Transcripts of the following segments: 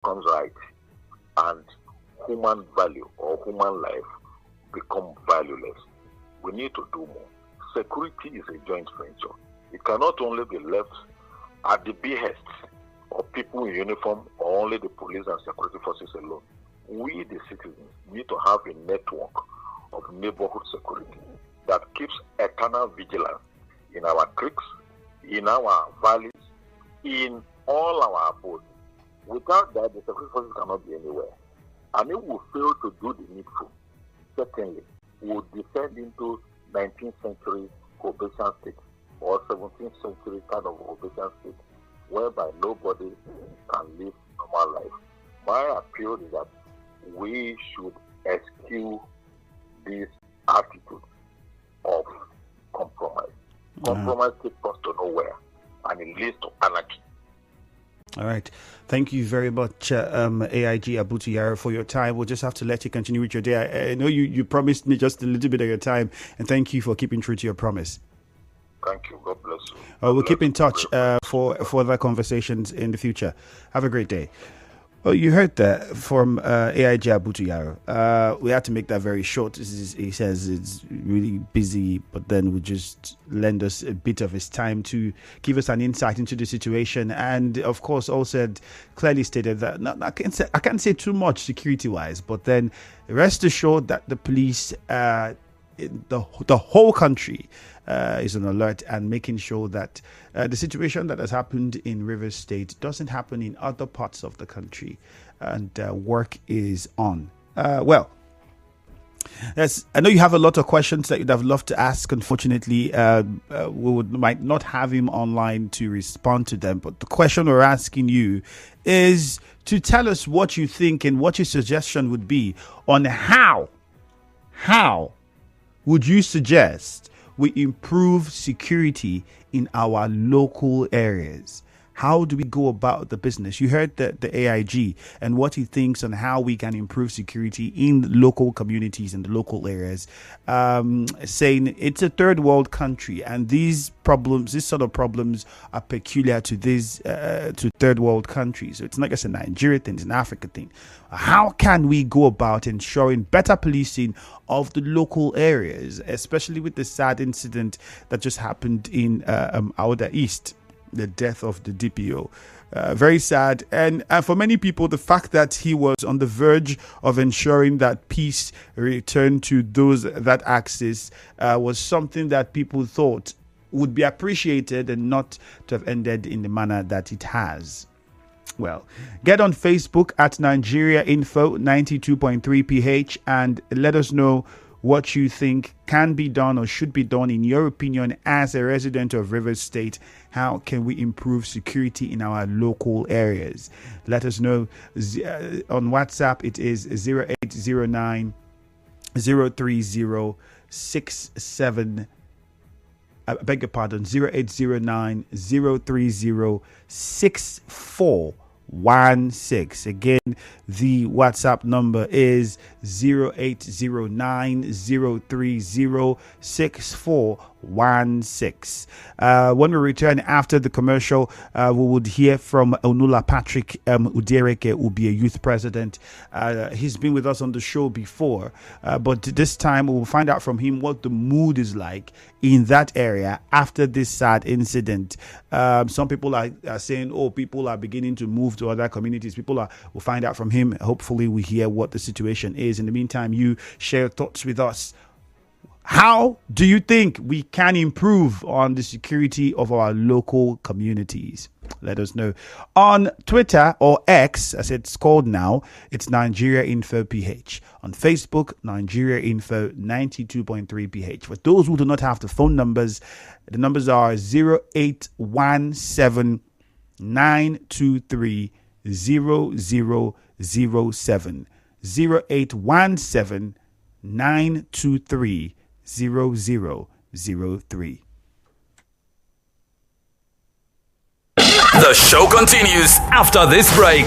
becomes right and human value or human life become valueless, we need to do more. Security is a joint venture. It cannot only be left at the behest of people in uniform or only the police and security forces alone. We, the citizens, need to have a network of neighborhood security that keeps eternal vigilance in our creeks, in our valleys, in all our abodes. Without that, the security forces cannot be anywhere. And if we fail to do the needful, certainly we will descend into 19th century probation state or 17th century kind of probation state, whereby nobody can live normal life. My appeal is that we should eschew this attitude of compromise. Compromise takes us to nowhere, and it leads to anarchy. All right. Thank you very much, AIG Abutu Yaro, for your time. We'll just have to let you continue with your day. I know you promised me just a little bit of your time, and thank you for keeping true to your promise. Thank you. God bless you. We'll keep in touch for further conversations in the future. Have a great day. Well, you heard that from AIG Abutu Yaro. We had to make that very short. He says it's really busy, but then would just lend us a bit of his time to give us an insight into the situation. And of course, also clearly stated that I can't say too much security-wise, but then rest assured that the police, the whole country, is on alert and making sure that the situation that has happened in Rivers State doesn't happen in other parts of the country, and work is on. Well, yes, I know you have a lot of questions that you'd have loved to ask. Unfortunately, might not have him online to respond to them, but the question we're asking you is to tell us what you think and what your suggestion would be on how would you suggest we improve security in our local areas. How do we go about the business? You heard the AIG and what he thinks on how we can improve security in local communities and the local areas, saying it's a third world country and these sort of problems are peculiar to to third world countries. So it's not just a Nigeria thing, it's an Africa thing. How can we go about ensuring better policing of the local areas, especially with the sad incident that just happened in Ahoada-East? The death of the DPO. Very sad. And for many people, the fact that he was on the verge of ensuring that peace returned to those that axis was something that people thought would be appreciated and not to have ended in the manner that it has. Well, get on Facebook at Nigeria Info 92.3 PH and let us know what you think can be done or should be done in your opinion as a resident of Rivers State. How can we improve security in our local areas? Let us know on WhatsApp. It is 0809 030 67. I beg your pardon, 0809 030 6416. Again, the WhatsApp number is 0809 030 6416. When we return after the commercial, we would hear from Unula Patrick Odiereke, Ubie, a youth president. He's been with us on the show before, but this time we will find out from him what the mood is like in that area after this sad incident. Some people are saying, people are beginning to move to other communities. We'll find out from him. Hopefully we hear what the situation is. In the meantime, you share thoughts with us. How do you think we can improve on the security of our local communities? Let us know. On Twitter or X, as it's called now, it's Nigeria Info PH. On Facebook, Nigeria Info 92.3 PH. For those who do not have the phone numbers, the numbers are 0817 923 0007. 0817 923 0003. The show continues after this break.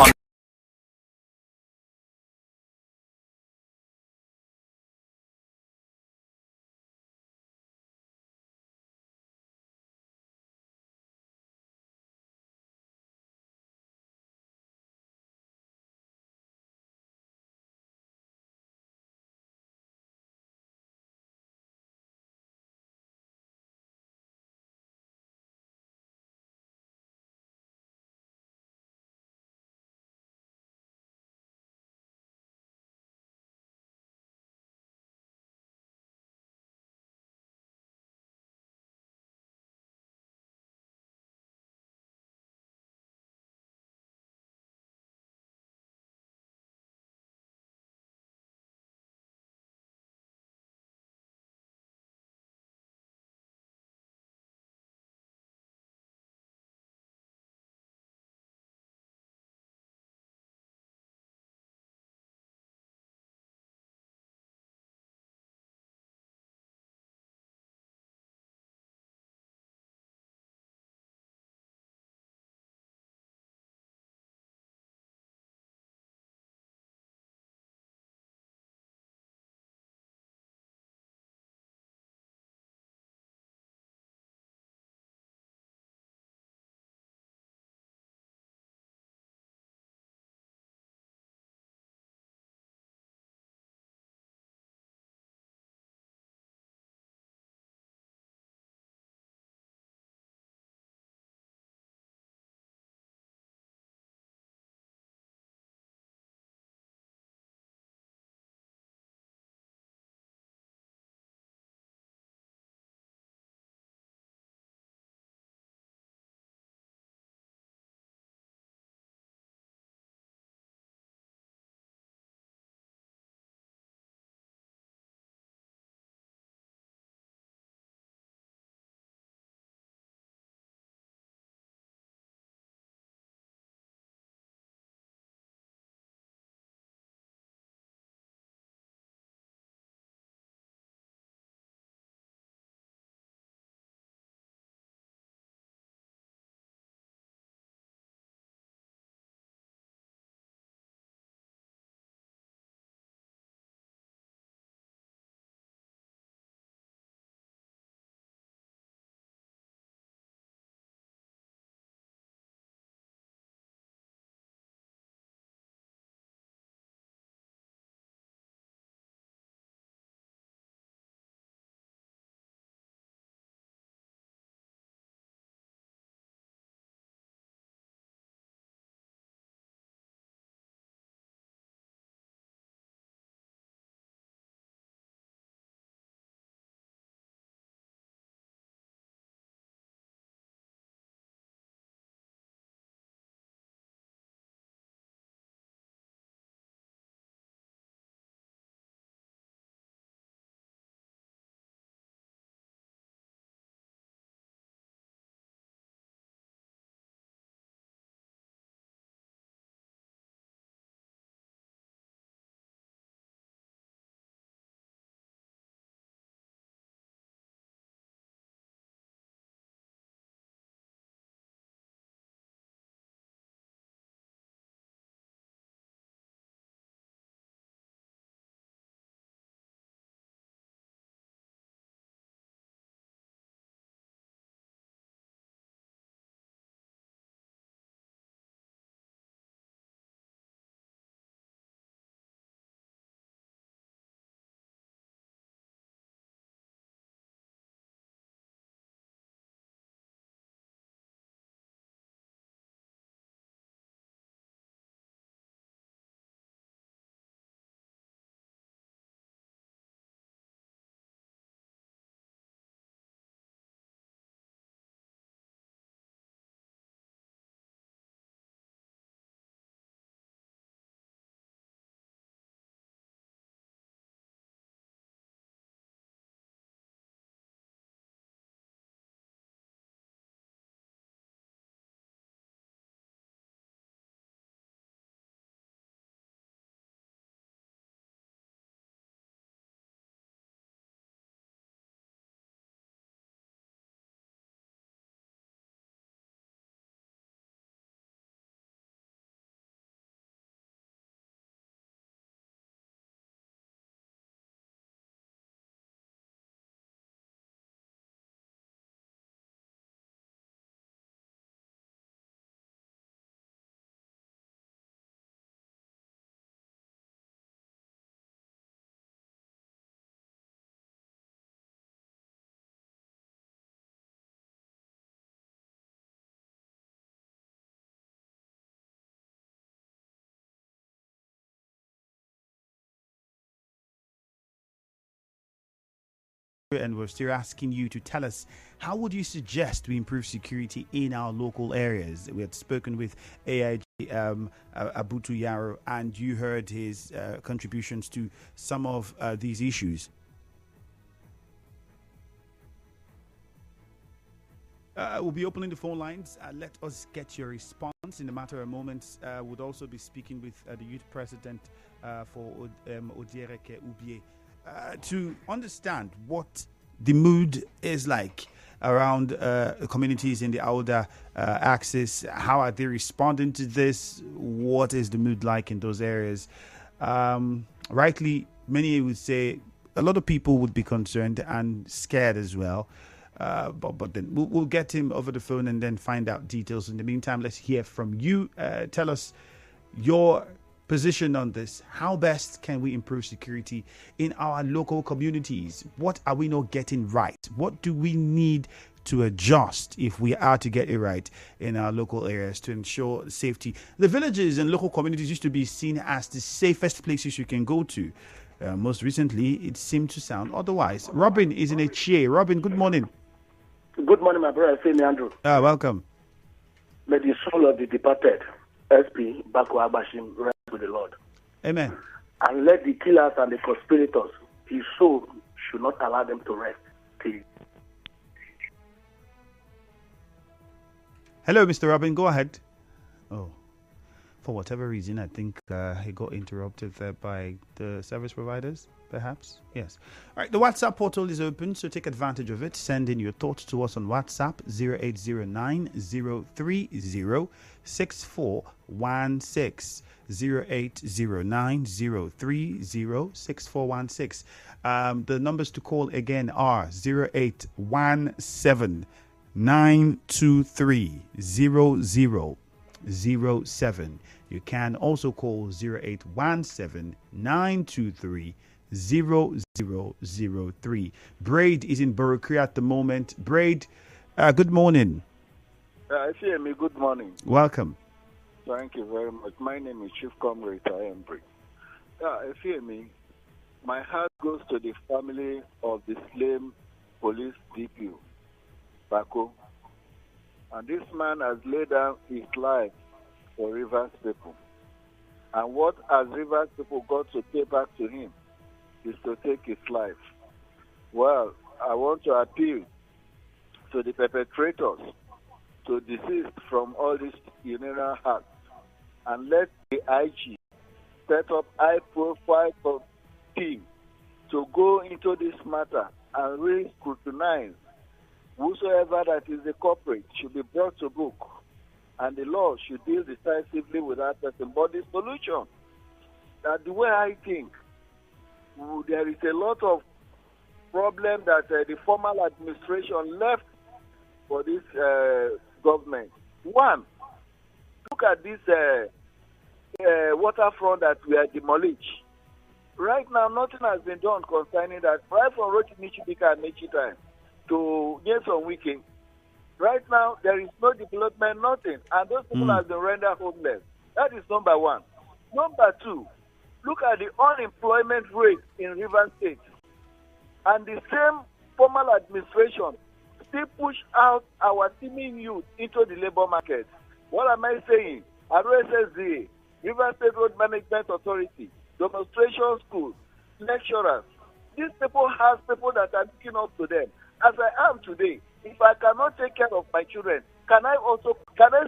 and we're still asking you to tell us, how would you suggest we improve security in our local areas? We had spoken with AIG Abutu Yaro, and you heard his contributions to some of these issues. We'll be opening the phone lines. Let us get your response in a matter of moments. We'll also be speaking with the youth president for Odiereke, Ubie, to understand what the mood is like around communities in the Ahoada axis. How are they responding to this? What is the mood like in those areas? Rightly, many would say a lot of people would be concerned and scared as well. But then we'll get him over the phone and then find out details. In the meantime, let's hear from you. Tell us your position on this. How best can we improve security in our local communities? What are we not getting right? What do we need to adjust if we are to get it right in our local areas to ensure safety? The villages and local communities used to be seen as the safest places you can go to. Most recently, it seemed to sound otherwise. Robin is in a chair. Robin, good morning. Good morning, my brother. Andrew. Welcome. May the soul of the departed SP Bakwa Abashim rest with the Lord. Amen. And let the killers and the conspirators, his soul should not allow them to rest. Hello, Mr. Robin. Go ahead. Oh, for whatever reason, I think he got interrupted there by the service providers, perhaps. Yes. All right. The WhatsApp portal is open, so take advantage of it. Send in your thoughts to us on WhatsApp 0809 030 6416. 0809 030 6416. The numbers to call again are 0817 923 0007. You can also call 0817 923 0003. Braid is in Borokri at the moment. Braid, good morning. Good morning. Welcome. Thank you very much. My name is Chief Comrade Anambra. My heart goes to the family of the slain police DPO, Bako. And this man has laid down his life for Rivers people. And what has Rivers people got to pay back to him is to take his life. Well, I want to appeal to the perpetrators to desist from all these criminal acts and let the IG set up high-profile team to go into this matter and really scrutinize whosoever that is the culprit should be brought to book, and the law should deal decisively with that person. But the solution, the way I think, there is a lot of problem that the former administration left for this government. One, look at this waterfront that we are demolished. Right now, nothing has been done concerning that. Right from Rochinichibika and Nechitime to Nelson Wiki. Right now, there is no development, nothing. And those people have been rendered homeless. That is number one. Number two, look at the unemployment rate in Rivers State. And the same formal administration still push out our teeming youth into the labor market. What am I saying? RSSDA, Rivers State Road Management Authority, demonstration schools, lecturers. These people have people that are looking up to them. As I am today, if I cannot take care of my children, can I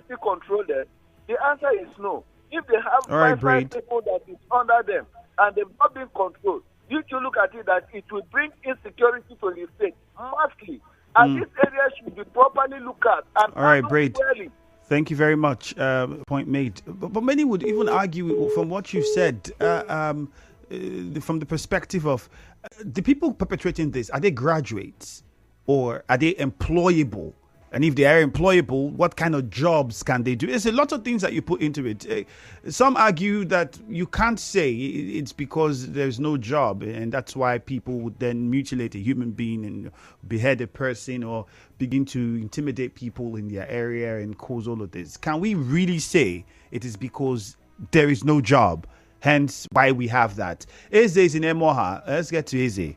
still control them? The answer is no. If they have five people that is under them and they've not been controlled, you should look at it that it will bring insecurity to the state massively. And this area should be properly looked at. And all right, Braid. Thank you very much. Point made. But many would even argue from what you said, from the perspective of the people perpetrating this, are they graduates or are they employable? And if they are employable, what kind of jobs can they do? There's a lot of things that you put into it. Some argue that you can't say it's because there's no job, and that's why people would then mutilate a human being and behead a person or begin to intimidate people in their area and cause all of this. Can we really say it is because there is no job, hence why we have that? Eze is in Emoha. Let's get to Eze.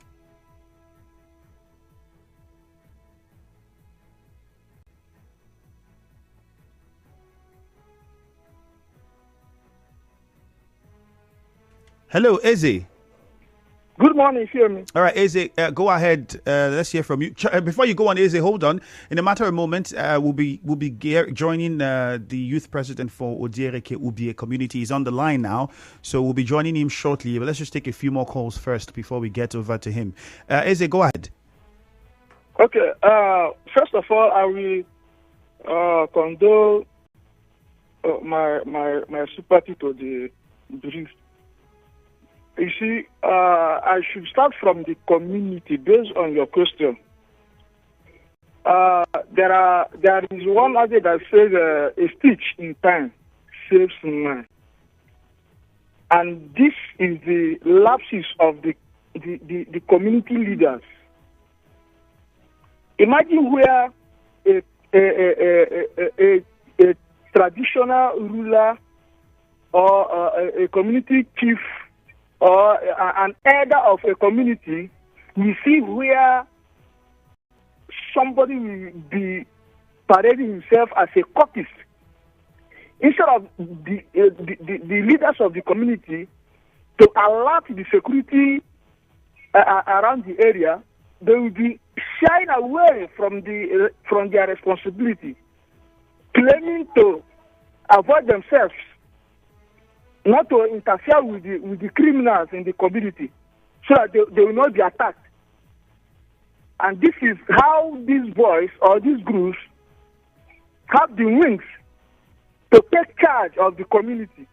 Hello, Eze. Good morning, hear me. All right, Eze, go ahead. Let's hear from you. Before you go on, Eze, hold on. In a matter of moments, we'll be joining the youth president for Odiereke Ubie community. He's on the line now, so we'll be joining him shortly. But let's just take a few more calls first before we get over to him. Eze, go ahead. Okay. First of all, I will condole my sympathy to the bereaved. You see, I should start from the community based on your question. There is one adage that says a stitch in time saves nine. And this is the lapses of the community leaders. Imagine where a traditional ruler or a community chief or an elder of a community, we see where somebody will be parading himself as a cultist. Instead of the leaders of the community to alert the security around the area, they will be shying away from their responsibility, claiming to avoid themselves, not to interfere with the criminals in the community, so that they will not be attacked. And this is how these boys or these groups have the wings to take charge of the community.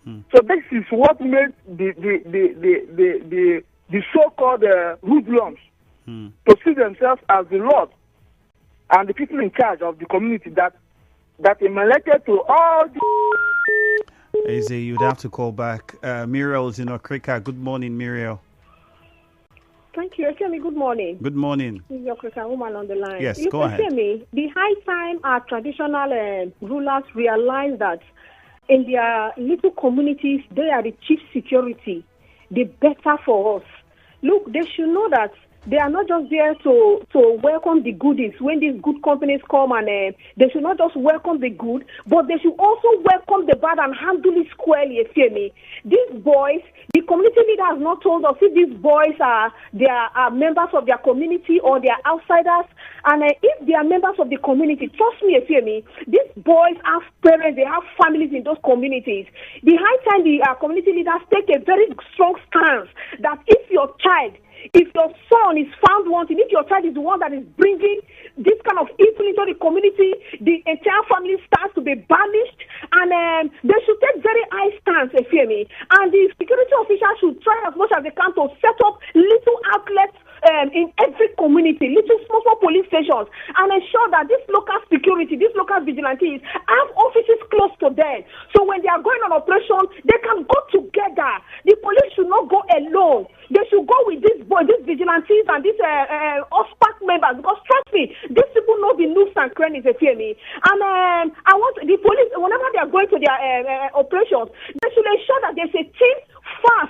So this is what made the so-called hoodlums to see themselves as the Lord and the people in charge of the community that emulated to all the... Eze, you'd have to call back. Muriel is in Okrika. Good morning, Muriel. Thank you. Efemi, good morning. Good morning. This is your Christian woman on the line. Yes, go ahead. Efemi, the high time our traditional rulers realize that in their little communities, they are the chief security, the better for us. Look, they should know that they are not just there to welcome the goodies when these good companies come, and they should not just welcome the good, but they should also welcome the bad and handle it squarely. These boys, the community leader has not told us if these boys are members of their community or they are outsiders. And if they are members of the community, trust me, these boys have parents, they have families in those communities. The high time the community leaders take a very strong stance that if your son is found wanting, if your child is the one that is bringing this kind of evil into the community, the entire family starts to be banished, and they should take very high stance, and the security officials should try as much as they can to set up little outlets in every community, little small police stations, and ensure that this local security, these local vigilantes have offices close to them. So when they are going on operation, they can go together. The police should not go alone. They should go with these vigilantes and these OSPAC members, because trust me, these people know the nooks and crannies, And I want the police, whenever they are going to their operations, they should ensure that there's a team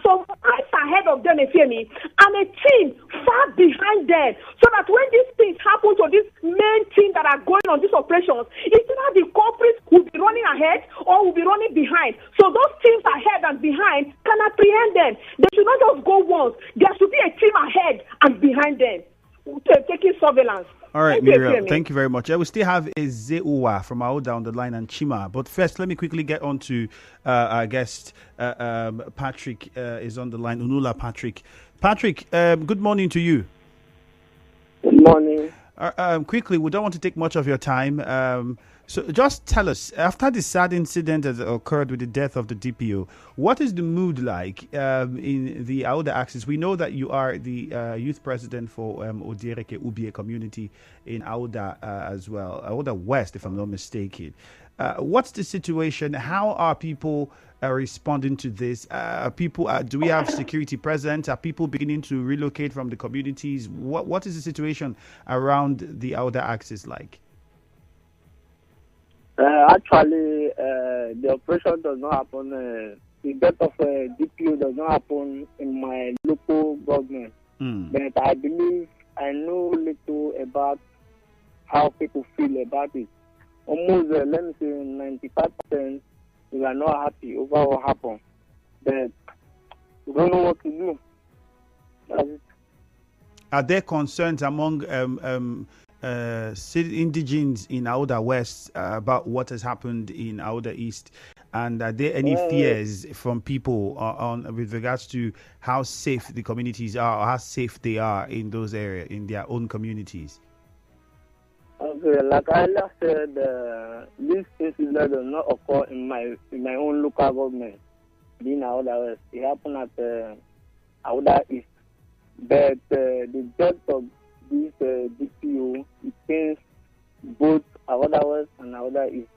some eyes ahead of them, and a team far behind them, so that when these things happen to this main team that are going on these operations, it's not the culprits will be running ahead or will be running behind. So those teams ahead and behind can apprehend them. They should not just go once. There should be a team ahead and behind them taking surveillance. All right, Muriel, thank you very much. I will still have Ezeuwa from Ahoada on the line and Chima. But first, let me quickly get on to our guest. Patrick is on the line. Unula Patrick. Patrick, good morning to you. Good morning. Quickly, we don't want to take much of your time. So just tell us, after the sad incident that occurred with the death of the DPO, what is the mood like in the Ahoada axis? We know that you are the youth president for Odiereke Ubie community in Ahoada as well, Ahoada-West, if I'm not mistaken. What's the situation? How are people responding to this? Do we have security present? Are people beginning to relocate from the communities? What is the situation around the Ahoada axis like? Actually, the operation does not happen. The death of DPO does not happen in my local government. But I believe I know little about how people feel about it. Almost, let me say, 95%, we are not happy over what happened. but we don't know what to do. That's it. Are there concerns among indigenes in Ahoada-West about what has happened in Ahoada-East? And are there any fears from people on with regards to how safe the communities are, or how safe they are in those areas, in their own communities? Okay, like I last said, this incident does not occur in my own local government, being Ahoada-West. It happened at Ahoada-East. But the death of this DPO, it pains both Ahoada-West and Ahoada-East.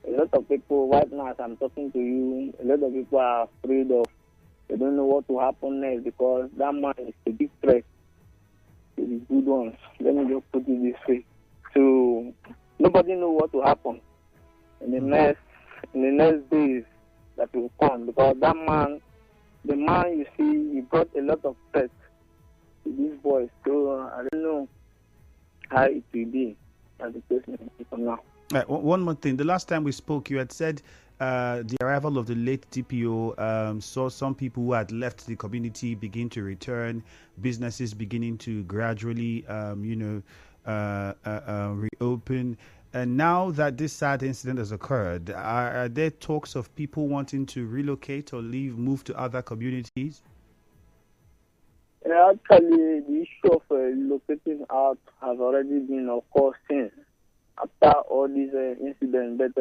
A lot of people right now, as I'm talking to you, a lot of people are afraid of, they don't know what will happen next, because that man is a big threat to the good ones. Let me just put it this way. So nobody knows what will happen in the next days that will come, because that man, the man you see, he brought a lot of threats to these boys. So I don't know how it will be as the person for now. One more thing. The last time we spoke, you had said the arrival of the late DPO saw some people who had left the community begin to return, businesses beginning to gradually, reopen. And now that this sad incident has occurred, are there talks of people wanting to relocate or move to other communities? Actually, the issue of relocating out has already been, of course, since after all these incidents. But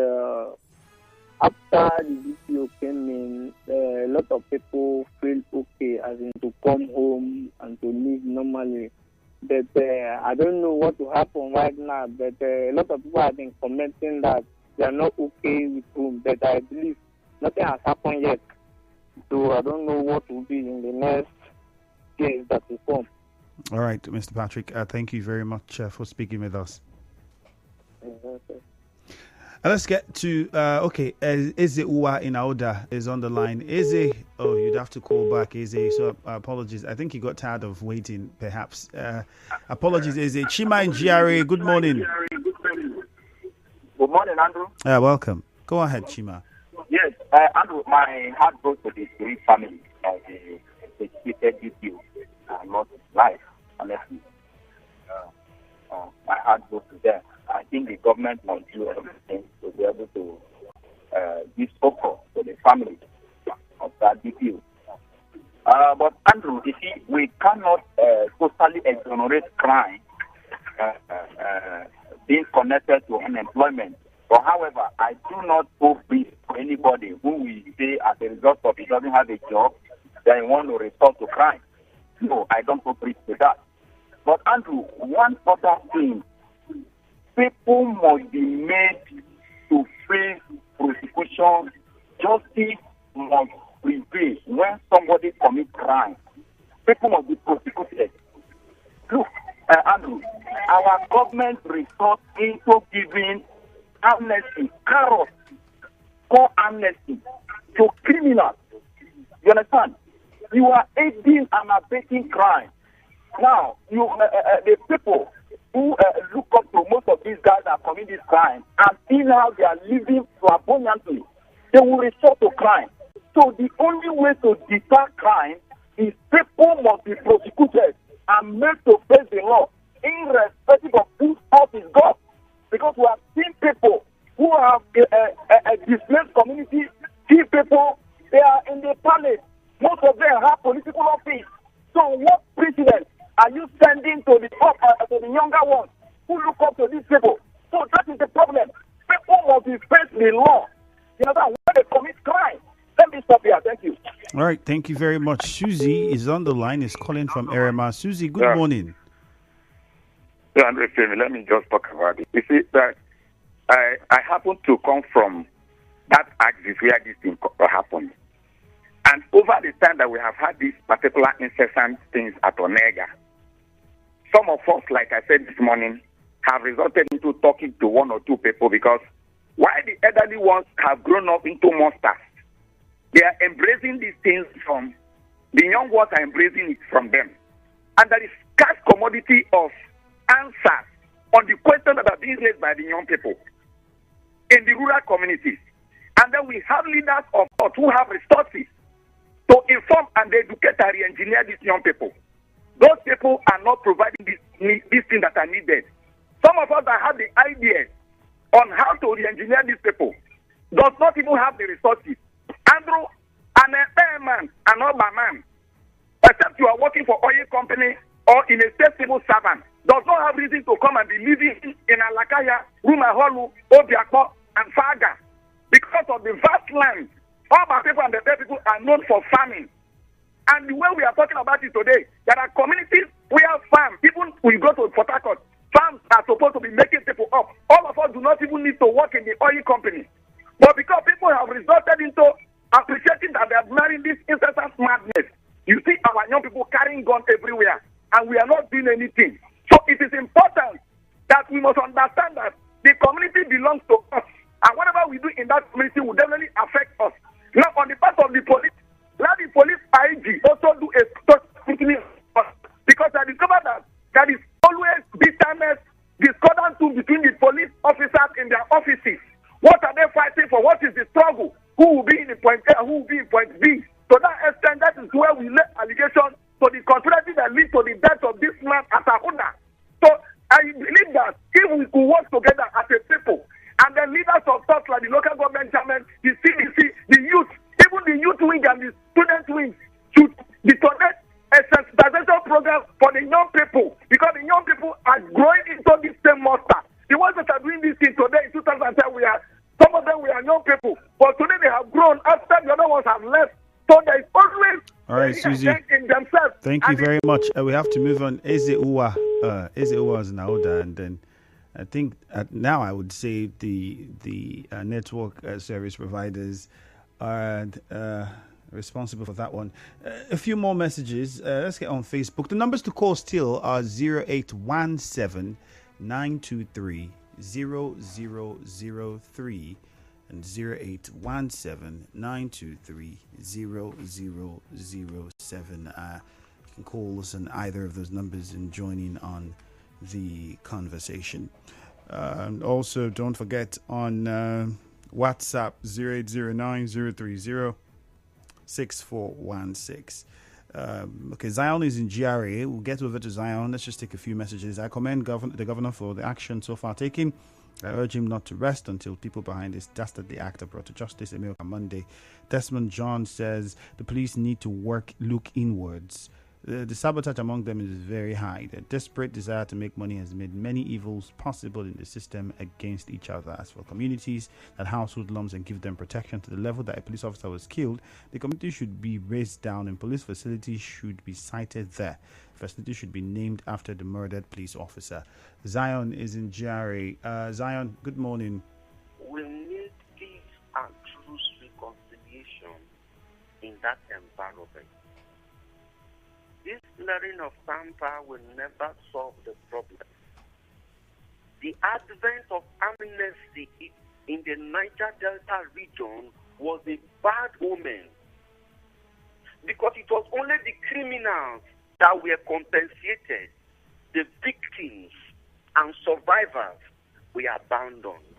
after the DPO came in, a lot of people feel okay, as in to come home and to live normally. But I don't know what will happen right now. But a lot of people have been commenting that they are not okay with home. But I believe nothing has happened yet. So I don't know what will be in the next days that will come. All right, Mr. Patrick, thank you very much for speaking with us. Let's get to Eze Uwa in Ahoada is on the line. Eze, you'd have to call back, Eze. So apologies. I think you got tired of waiting, perhaps. Apologies, Eze. Chima in GRA, good morning. Good morning, Andrew. Welcome. Go ahead, Chima. Yes, Andrew, my heart goes to the three families of the executed DPO lost his life, honestly. My heart goes to them. I think the government must do everything to be able to give support to the family of that DPO. But Andrew, you see, we cannot totally exonerate crime being connected to unemployment. But however, I do not put this to anybody who will say as a result of he doesn't have a job, then he want to resort to crime. No, I don't put risk to that. But Andrew, one other thing, people must be made to face prosecution. Justice must prevail when somebody commits crime. People must be prosecuted. Look, Andrew, our government resorts into giving amnesty, carrots, for amnesty to criminals. You understand? You are aiding and abetting crime. Now, the people who look up to most of these guys that commit this crime and see how they are living flamboyantly, they will resort to crime. So the only way to deter crime is people must be prosecuted and made to face the law, irrespective of whose fault is God. Because we have seen people who have a displaced community, see people, they are in the palace. Most of them have political office. So what precedent are you sending to the younger ones who look up to these people? So that is the problem. People must be faced the law. You know that when they commit crime. Let me stop here. Thank you. All right. Thank you very much. Susie is on the line, is calling from Erema. Susie, good morning. Yeah, Andre, let me just talk about it. You see, that I happen to come from that axis where this thing happened. And over the time that we have had these particular incessant things at Onega, some of us, like I said this morning, have resorted into talking to one or two people because while the elderly ones have grown up into monsters, they are embracing these things from the young ones are embracing it from them. And there is scarce commodity of answers on the questions that are being raised by the young people in the rural communities. And then we have leaders of thought who have resources to inform and educate and re-engineer these young people. Those people are not providing these things that are needed. Some of us that have the idea on how to re-engineer these people does not even have the resources. Andrew, an man, an urban man, except you are working for oil company or in a state civil servant, does not have reason to come and be living in Alakaya, Rumaholu, Obiakpo, and Faga. Because of the vast land, all my people and the Bay people are known for farming. And the way we are talking about it today, there are communities where farm, even we go to Port Harcourt, farms are supposed to be making people up. All of us do not even need to work in the oil company. But because people have resulted into appreciating that they are marrying this incessant madness, you see our young people carrying guns everywhere, and we are not doing anything. So it is important that we must understand that the community belongs to us, and whatever we do in that community will definitely affect us. Now, on the part of the police, let the police IG also do a scrutiny, because I discovered that there is always bitterness, discordance between the police officers in their offices. What are they fighting for? What is the struggle? Who will be in the point A and who will be in point B? To that extent, that is where we lay allegations to the conspiracy that lead to the death of this man at Ahoada. So I believe that if we could work together as a people, and the leaders of thoughts like the local government chairman, the CDC, the youth, even the youth wing and the student wing should detonate a sensitization program for the young people, because the young people are growing into this same monster. The ones that are doing this thing today in 2010, some of them we are young people, but today they have grown after the other ones have left. So there is always all right, Susie. In themselves. Thank you very much. We have to move on. Eze Uwa is Naoda, and then I think now I would say the network service providers are responsible for that one. A few more messages. Let's get on Facebook. The numbers to call still are 0817 923 0003 and 0817 923 0007. You can call us on either of those numbers and join in on the conversation. And also, don't forget on WhatsApp 0809 030 6416. Okay, Zion is in GRA. We'll get over to Zion. Let's just take a few messages. I commend the governor for the action so far taken. I urge him not to rest until people behind this dastardly act are brought to justice. Emil Monday. Desmond John says the police need to look inwards. The sabotage among them is very high. Their desperate desire to make money has made many evils possible in the system against each other. As for communities that house hoodlums and give them protection to the level that a police officer was killed, the community should be raised down and police facilities should be sited there. Facilities should be named after the murdered police officer. Zion is in GRA. Zion, good morning. We need peace and truth reconciliation in that environment. This clearing of Tampa will never solve the problem. The advent of amnesty in the Niger Delta region was a bad omen, because it was only the criminals that were compensated. The victims and survivors were abandoned.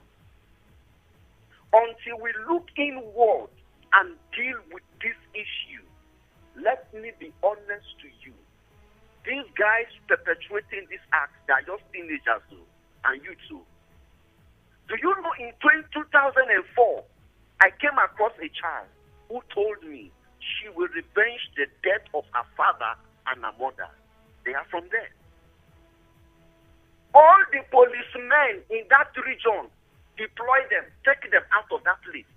Until we look inward and deal with this issue, let me be honest to you. These guys perpetuating this act, they are just teenagers too, and you too. Do you know in 2004, I came across a child who told me she will revenge the death of her father and her mother. They are from there. All the policemen in that region, deploy them, take them out of that place,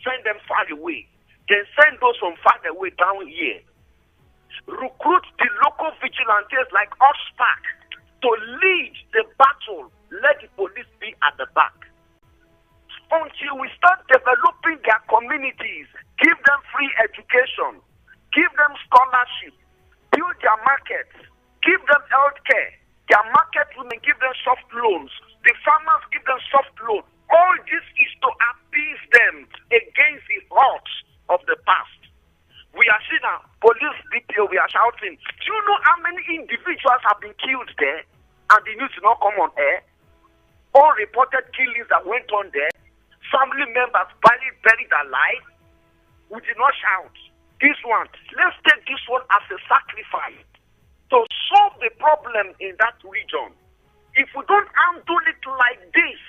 send them far away. Then send those from far away down here. Recruit the local vigilantes like Oxpac to lead the battle. Let the police be at the back. Until we start developing their communities, give them free education, give them scholarship, build their markets, give them health care. Their market women give them soft loans. The farmers give them soft loans. All this is to appease them against the odds of the past. We are seeing now, police DPO, we are shouting. Do you know how many individuals have been killed there? And the news did not come on air. All reported killings that went on there. Family members buried alive. We did not shout. this one. Let's take this one as a sacrifice to solve the problem in that region. If we don't handle it like this,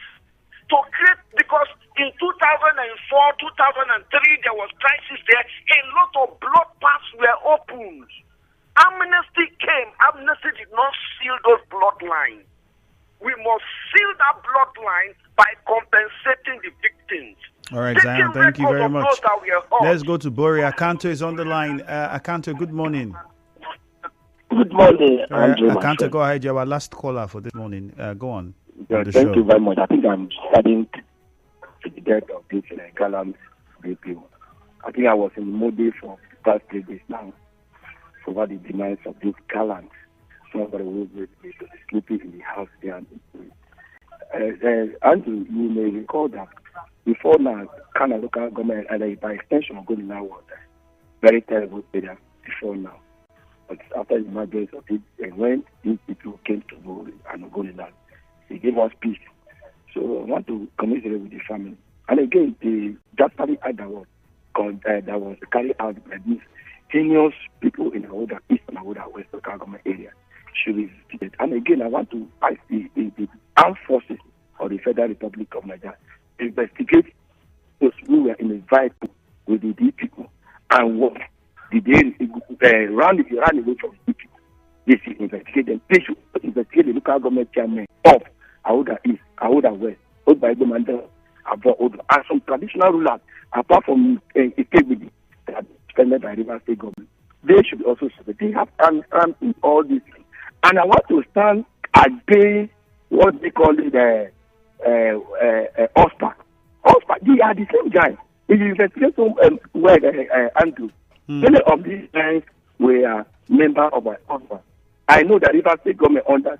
to create, because in 2004, 2003, there was crisis there, a lot of blood paths were opened. Amnesty came. Amnesty did not seal those bloodlines. We must seal that bloodline by compensating the victims. All right, Zion, thank you very much. Let's go to Bori. Akanto is on the line. Akanto, good morning. Good morning, Andrew. Akanto, go ahead. You're our last caller for this morning. Go on. Thank you very much. I think I'm studying to the death of this gallant people. I think I was in Modi for the past 3 days now. So what the demands of this gallant, somebody who will be sleeping in the house there. Andrew, you may recall that before now, Kana local government and by extension of Golina was very terrible area before now. But after the emergence of it, and when these people came to go and Golina, they gave us peace. So I want to commiserate with the family. And again, the Japanese act that was carried out by these heinous people in Ahoada-East and Ahoada-West local government area should be visited. And again, I want to ask the armed forces of the Federal Republic of Nigeria to investigate those who were in the vehicle with the D people and what did they run away from the people. They should investigate them. They should investigate the local government chairman of Ahoada-East, Ahoada-West, both by the Mandela, and some traditional rulers, apart from Ubie, that are suspended by River State government. They should also suspend. They have an in all these things. And I want to stand against what they call it OSPA. OSPA, they are the same guys. If you investigate Andrew, many of these guys were members of our OSPA. I know that River State government under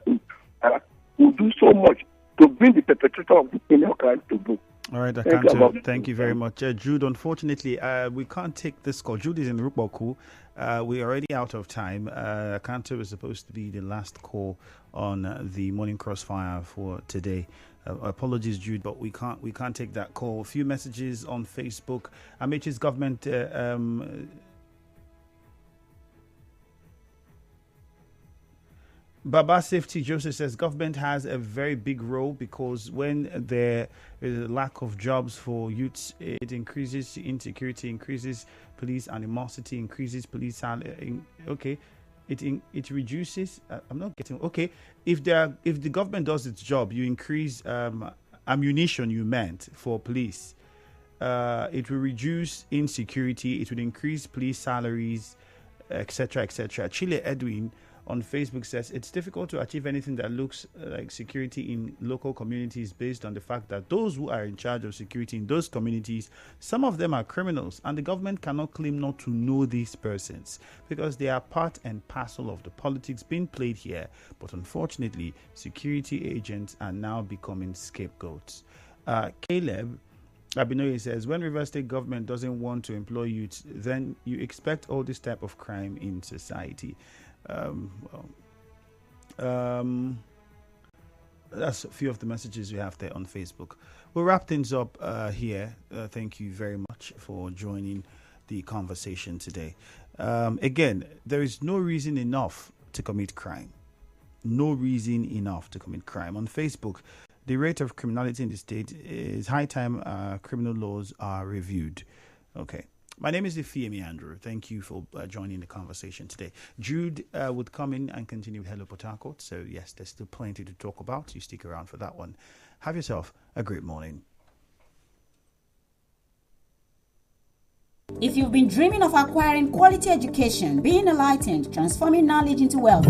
will do so much to bring the perpetrator of the criminal crime to book. All right, Akanto, thank you very much. Jude, unfortunately, we can't take this call. Jude is in Rukboku. We're already out of time. Akanto is supposed to be the last call on the Morning Crossfire for today. Apologies, Jude, but we can't take that call. A few messages on Facebook. Amachi's government Baba Safety Joseph says government has a very big role because when there is a lack of jobs for youths, it increases insecurity, increases police animosity, increases police. Okay, it reduces. I'm not getting. Okay, if the government does its job, you increase ammunition. You meant for police. It will reduce insecurity. It will increase police salaries, etc., etc. Chile Edwin on Facebook says it's difficult to achieve anything that looks like security in local communities based on the fact that those who are in charge of security in those communities, some of them are criminals, and the government cannot claim not to know these persons because they are part and parcel of the politics being played here. But unfortunately, security agents are now becoming scapegoats. Caleb Abinoye says, when River State government doesn't want to employ youths, then you expect all this type of crime in society. That's a few of the messages we have there on Facebook. We'll wrap things up here. Thank you very much for joining the conversation today. Again, there is no reason enough to commit crime. No reason enough to commit crime. On Facebook, the rate of criminality in the state is high time criminal laws are reviewed. Okay. My name is Ifeemi Andrew. Thank you for joining the conversation today. Jude would come in and continue with Hello Port Harcourt. So, yes, there's still plenty to talk about. You stick around for that one. Have yourself a great morning. If you've been dreaming of acquiring quality education, being enlightened, transforming knowledge into wealth,